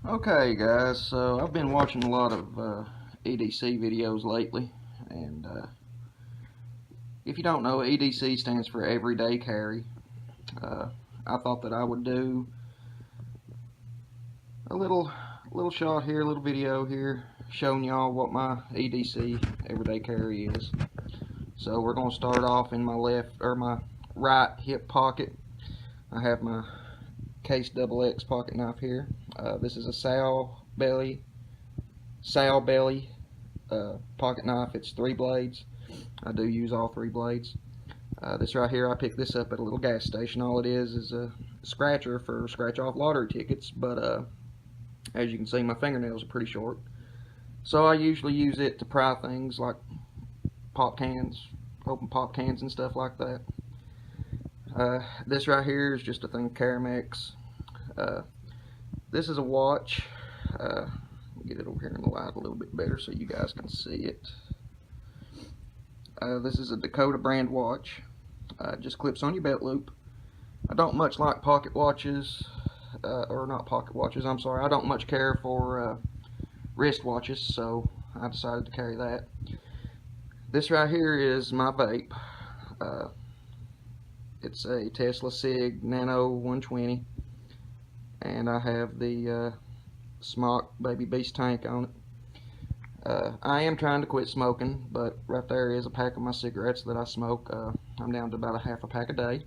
Okay guys, so I've been watching a lot of EDC videos lately, and if you don't know, EDC stands for everyday carry. uh, I thought that I would do a little shot here, a little video here showing y'all what my EDC everyday carry is. So we're going to start off in my my right hip pocket. I have my Case XX pocket knife here. This is a sow belly pocket knife. It's 3 blades. I do use all 3 blades. This right here, I picked this up at a little gas station. All it is a scratcher for scratch off lottery tickets, but as you can see, my fingernails are pretty short, so I usually use it to pry things like pop cans, open pop cans and stuff like that. This right here is just a thing of Caramex. This is a watch. Get it over here in the light a little bit better so you guys can see it. This is a Dakota brand watch. It just clips on your belt loop. I don't much like pocket watches, or not pocket watches, I'm sorry. I don't much care for wrist watches, so I decided to carry that. This right here is my vape. It's a Tesla Sig Nano 120, and I have the Smock Baby Beast tank on it. I am trying to quit smoking, but right there is a pack of my cigarettes that I smoke. I'm down to about a half a pack a day.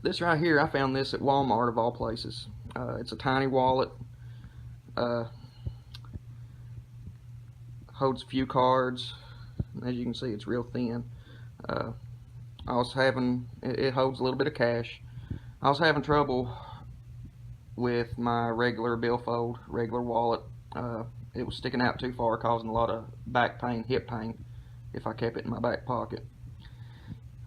This right here, I found this at Walmart of all places. It's a tiny wallet. Holds a few cards. As you can see, it's real thin. It holds a little bit of cash. I was having trouble with my regular billfold, regular wallet. It was sticking out too far, causing a lot of back pain, hip pain, if I kept it in my back pocket.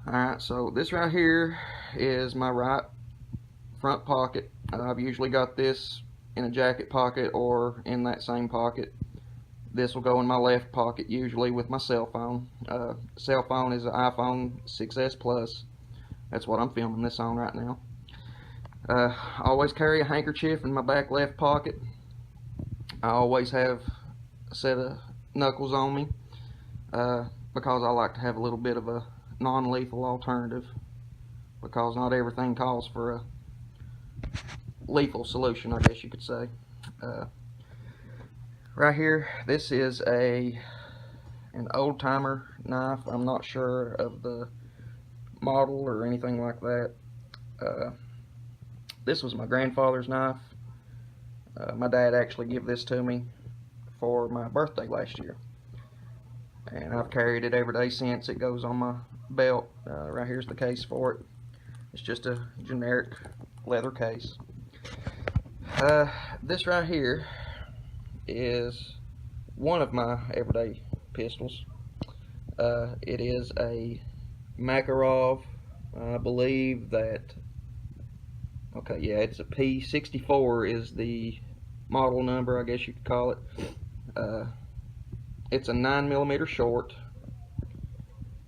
Alright, so this right here is my right front pocket. I've usually got this in a jacket pocket or in that same pocket. This will go in my left pocket, usually with my cell phone. Cell phone is an iPhone 6S Plus. That's what I'm filming this on right now. I always carry a handkerchief in my back left pocket. I always have a set of knuckles on me, because I like to have a little bit of a non-lethal alternative, because not everything calls for a lethal solution, I guess you could say. Right here, this is an old-timer knife. I'm not sure of the model or anything like that. This was my grandfather's knife. My dad actually gave this to me for my birthday last year, and I've carried it every day since. It goes on my belt. Right here's the case for it. It's just a generic leather case. This right here is one of my everyday pistols. It is a Makarov. I believe that, okay, yeah, it's a P64 is the model number, I guess you could call it. It's a 9mm short.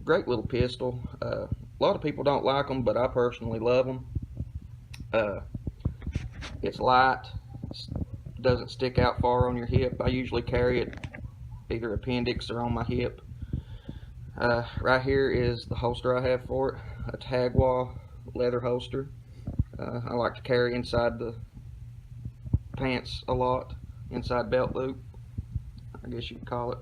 Great little pistol. A lot of people don't like them, but I personally love them. It's light, doesn't stick out far on your hip. I usually carry it either appendix or on my hip. Right here is the holster I have for it, a Tagwa leather holster. I like to carry inside the pants a lot, inside belt loop, I guess you could call it.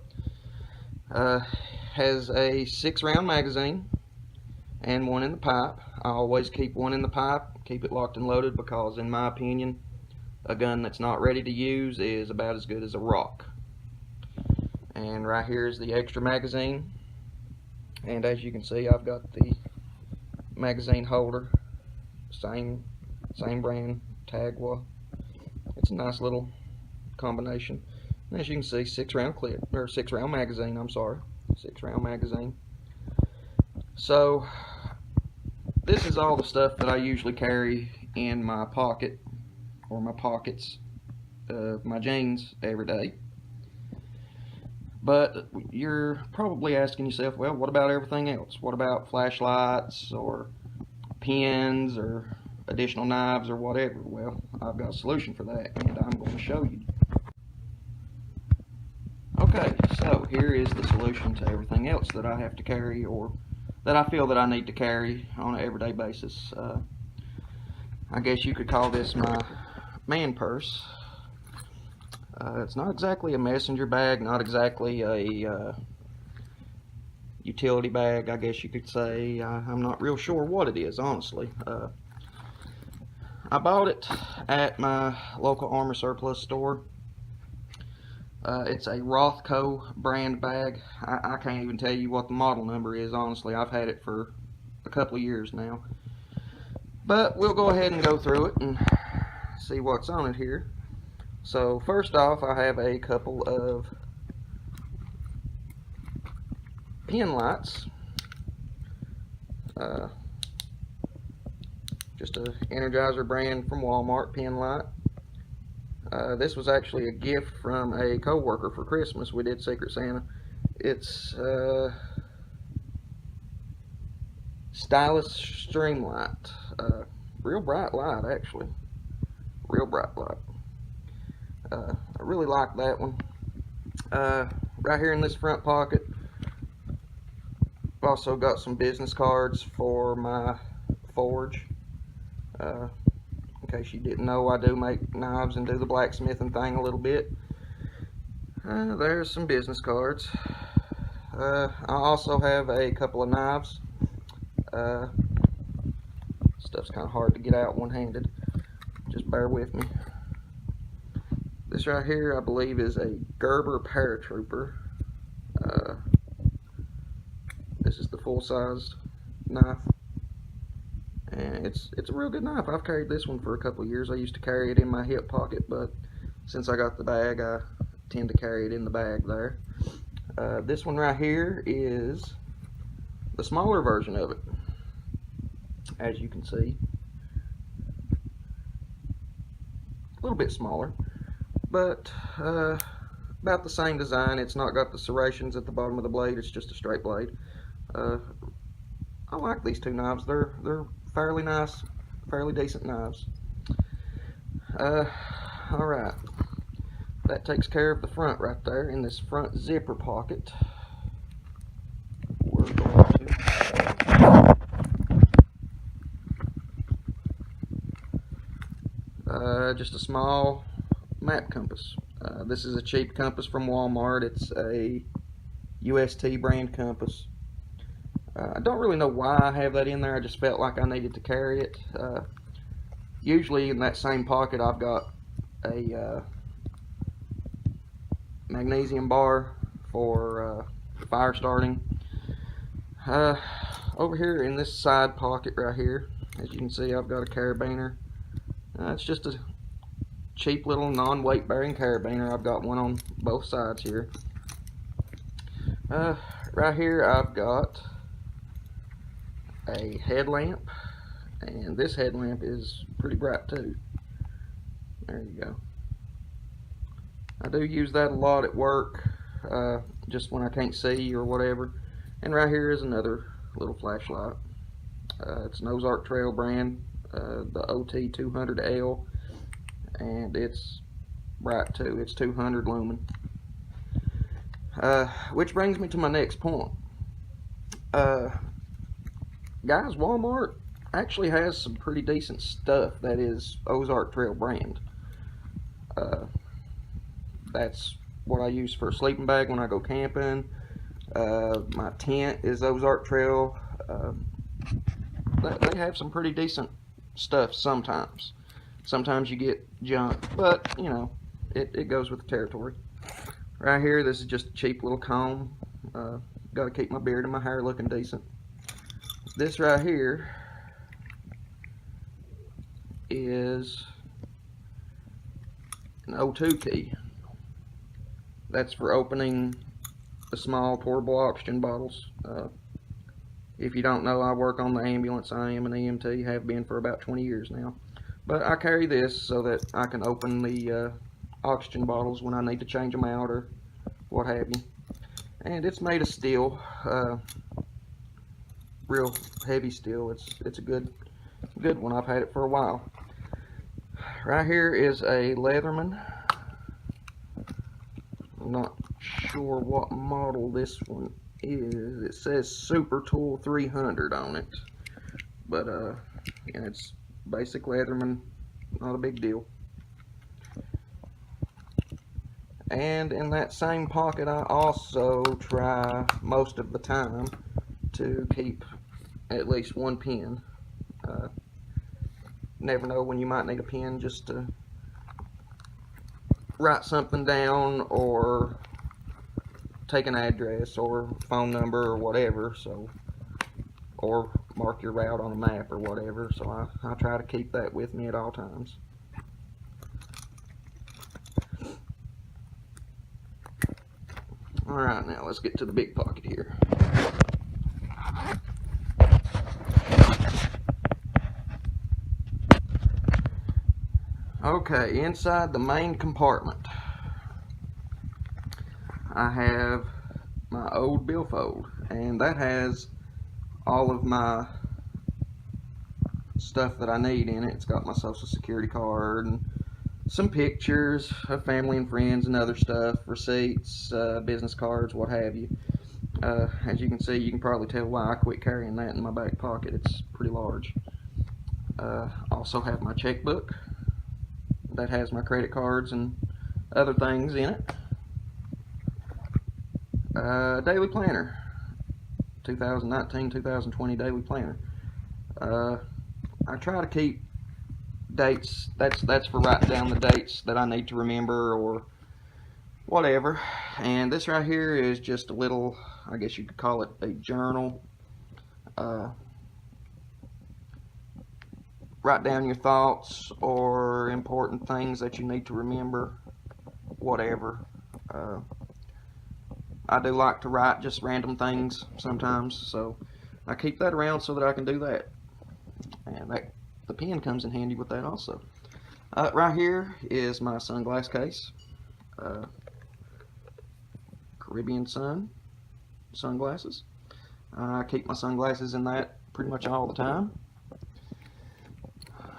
Has a 6-round magazine and one in the pipe. I always keep one in the pipe, keep it locked and loaded, because in my opinion, a gun that's not ready to use is about as good as a rock. And right here is the extra magazine, and as you can see, I've got the magazine holder, same brand, Tagwa. It's a nice little combination. And as you can see, 6-round clip, or 6-round magazine, I'm sorry, 6-round magazine. So this is all the stuff that I usually carry in my pocket, or my pockets of my jeans every day. But you're probably asking yourself, well, what about everything else? What about flashlights or pens or additional knives or whatever. Well, I've got a solution for that, and I'm going to show you. Okay, so here is the solution to everything else that I have to carry, or that I feel that I need to carry on an everyday basis. I guess you could call this my man purse. It's not exactly a messenger bag, not exactly a utility bag, I guess you could say. I'm not real sure what it is, honestly. I bought it at my local Armor Surplus store. It's a Rothco brand bag. I can't even tell you what the model number is, honestly. I've had it for a couple of years now. But we'll go ahead and go through it and see what's on it here. So first off, I have a couple of pin lights. Just a Energizer brand from Walmart pin light. This was actually a gift from a co-worker for Christmas. We did Secret Santa. It's stylus stream light. Real bright light, actually. Real bright light. I really like that one. Right here in this front pocket, I've also got some business cards for my forge. In case you didn't know, I do make knives and do the blacksmithing thing a little bit. There's some business cards. I also have a couple of knives. Stuff's kind of hard to get out one-handed. Just bear with me. This right here, I believe, is a Gerber Paratrooper. This is the full-size knife. And it's a real good knife. I've carried this one for a couple of years. I used to carry it in my hip pocket, but since I got the bag, I tend to carry it in the bag there. This one right here is the smaller version of it, as you can see. A little bit smaller, but about the same design. It's not got the serrations at the bottom of the blade. It's just a straight blade. I like these two knives. They're fairly nice, fairly decent knives. Alright, that takes care of the front right there. In this front zipper pocket, we're going to just a small map compass. This is a cheap compass from Walmart. It's a UST brand compass. I don't really know why I have that in there. I just felt like I needed to carry it. Usually in that same pocket I've got a magnesium bar for fire starting. Over here in this side pocket right here, as you can see, I've got a carabiner. It's just a cheap little non-weight bearing carabiner. I've got one on both sides here. Right here I've got a headlamp, and this headlamp is pretty bright too. There you go. I do use that a lot at work, just when I can't see or whatever. And right here is another little flashlight. It's an Ozark Trail brand, the OT200L, and it's bright too. It's 200 lumen. Which brings me to my next point. Guys, Walmart actually has some pretty decent stuff that is Ozark Trail brand. That's what I use for a sleeping bag when I go camping. My tent is Ozark Trail. They have some pretty decent stuff sometimes. Sometimes you get junk, but you know, it goes with the territory. Right here, this is just a cheap little comb. Got to keep my beard and my hair looking decent. This right here is an O2 key. That's for opening the small portable oxygen bottles. If you don't know, I work on the ambulance. I am an EMT, have been for about 20 years now. But I carry this so that I can open the oxygen bottles when I need to change them out or what have you. And it's made of steel, real heavy steel. It's a good Good one. I've had it for a while. Right here is a Leatherman. I'm not sure what model this one is. It says Super Tool 300 on it, but yeah, it's basic Leatherman, not a big deal. And in that same pocket, I also try most of the time to keep at least one pen. Never know when you might need a pen just to write something down or take an address or phone number or whatever, so, or mark your route on a map or whatever, so I try to keep that with me at all times. Alright, now let's get to the big pocket here. Okay, inside the main compartment, I have my old billfold, and that has all of my stuff that I need in it. It's got my social security card and some pictures of family and friends and other stuff, receipts, business cards, what have you. As you can see, you can probably tell why I quit carrying that in my back pocket. It's pretty large. Also have my checkbook that has my credit cards and other things in it. Daily planner, 2019-2020 daily planner. I try to keep dates. That's for writing down the dates that I need to remember or whatever. And this right here is just a little, I guess you could call it a journal. Write down your thoughts or important things that you need to remember, whatever. I do like to write just random things sometimes, so I keep that around so that I can do that. And the pen comes in handy with that also. Right here is my sunglass case. Caribbean Sun sunglasses. I keep my sunglasses in that pretty much all the time.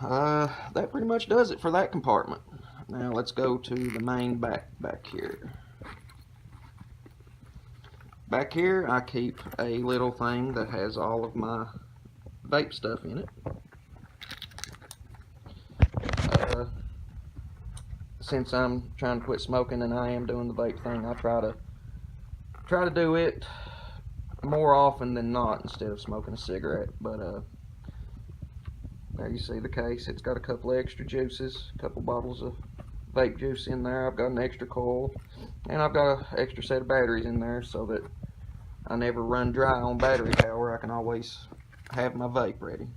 That pretty much does it for that compartment. Now let's go to the main back here. Back here I keep a little thing that has all of my vape stuff in it. Since I'm trying to quit smoking and I am doing the vape thing, I try to do it more often than not instead of smoking a cigarette. But there you see the case. It's got a couple of extra juices, a couple bottles of vape juice in there. I've got an extra coil, and I've got an extra set of batteries in there so that I never run dry on battery power. I can always have my vape ready.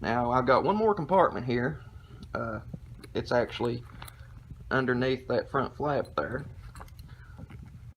Now I've got one more compartment here. It's actually underneath that front flap there.